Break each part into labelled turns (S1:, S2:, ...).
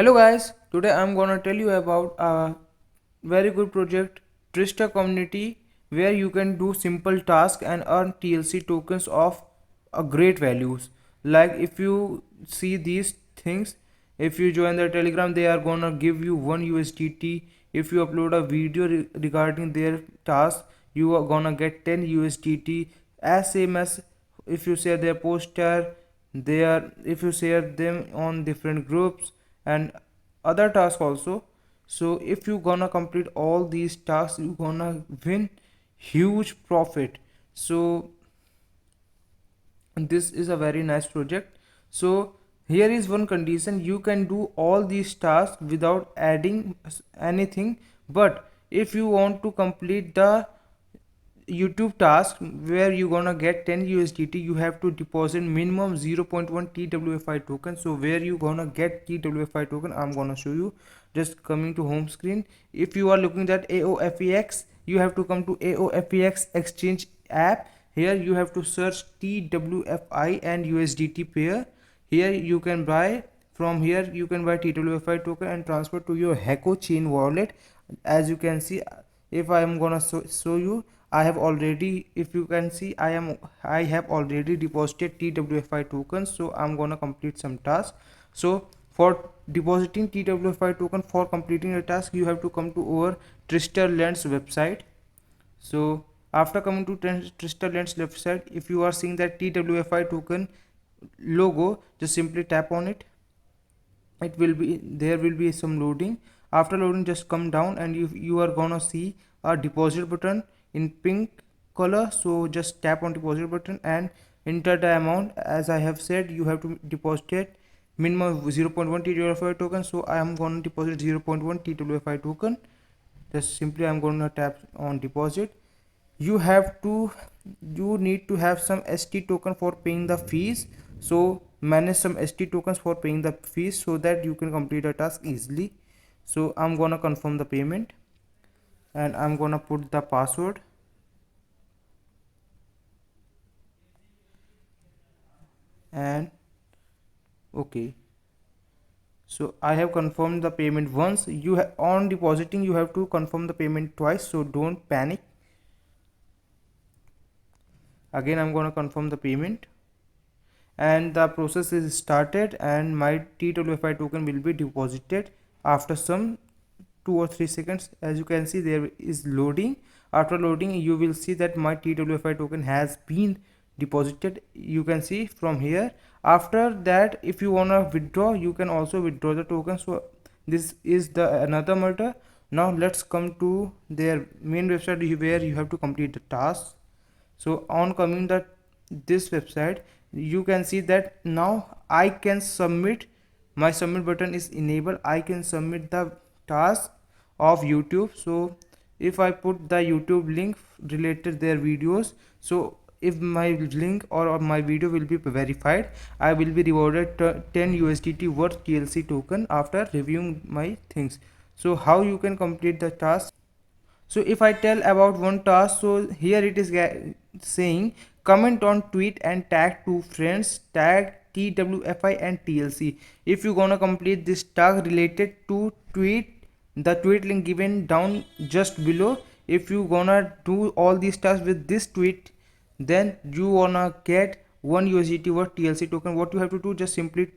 S1: Hello guys, today I'm gonna tell you about a very good project Trista community where you can do simple tasks and earn TLC tokens of a great values. Like if you see these things, if you join the Telegram, they are gonna give you 1 USDT. If you upload a video regarding their task, you are gonna get 10 USDT. As same as if you share their poster, they are if you share them on different groups and other tasks also. So if you gonna complete all these tasks, you gonna win huge profit. So this is a very nice project. So here is one condition: you can do all these tasks without adding anything, but if you want to complete the YouTube task where you gonna get 10 USDT, you have to deposit minimum 0.1 TWFI token. So where you gonna get TWFI token, I'm gonna show you. Just coming to home screen, if you are looking at AOFEX, you have to come to AOFEX exchange app. Here you have to search TWFI and USDT pair. Here you can buy, from here you can buy TWFI token and transfer to your Heco chain wallet. As you can see, if I am gonna show you, I have already, if you can see, I have already deposited TWFI tokens. So I'm gonna complete some tasks. So for depositing TWFI token, for completing a task, you have to come to our Tristerland's website. So after coming to Tristerland's website, if you are seeing that TWFI token logo, just simply tap on it. It will be, there will be some loading. After loading, just come down and you are gonna see a deposit button in pink color. So just tap on deposit button and enter the amount. As I have said, you have to deposit minimum 0.1 TWFI token. So I am gonna deposit 0.1 TWFI token. Just simply I'm gonna tap on deposit. You need to have some ST token for paying the fees. So manage some ST tokens for paying the fees so that you can complete a task easily. So I'm gonna confirm the payment and I'm gonna put the password and okay. So I have confirmed the payment once. On depositing, you have to confirm the payment twice, so don't panic. Again I'm gonna confirm the payment and the process is started and my TWFI token will be deposited after some 2 or 3 seconds. As you can see, there is loading. After loading, you will see that my TWFI token has been deposited. You can see from here. After that, if you wanna withdraw, you can also withdraw the token. So this is the another matter. Now let's come to their main website where you have to complete the task. So on coming that this website, you can see that now I can submit. My submit button is enabled. I can submit the task of YouTube. So if I put the YouTube link related their videos, so if my link or my video will be verified, I will be rewarded 10 USDT worth TLC token after reviewing my things. So how you can complete the task? So if I tell about one task, so here it is saying comment on tweet and tag two friends, tag TWFI and TLC. If you gonna complete this task related to tweet, the tweet link given down just below. If you gonna do all these tasks with this tweet, then you gonna get 1 USDT worth TLC token. What you have to do, just simply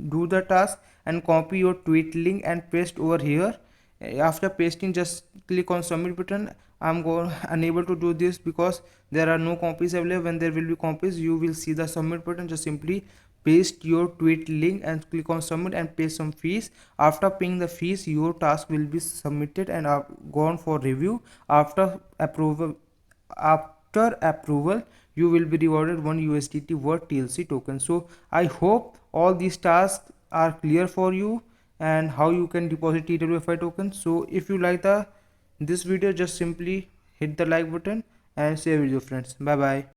S1: do the task and copy your tweet link and paste over here. After pasting, just click on submit button. I'm unable to do this because there are no copies available. When there will be copies, you will see the submit button. Just simply paste your tweet link and click on submit and pay some fees. After paying the fees, your task will be submitted and gone for review. After approval, you will be rewarded 1 USDT worth TLC token. So I hope all these tasks are clear for you and how you can deposit TWFI token. So if you like this video, just simply hit the like button and share with your friends. Bye bye.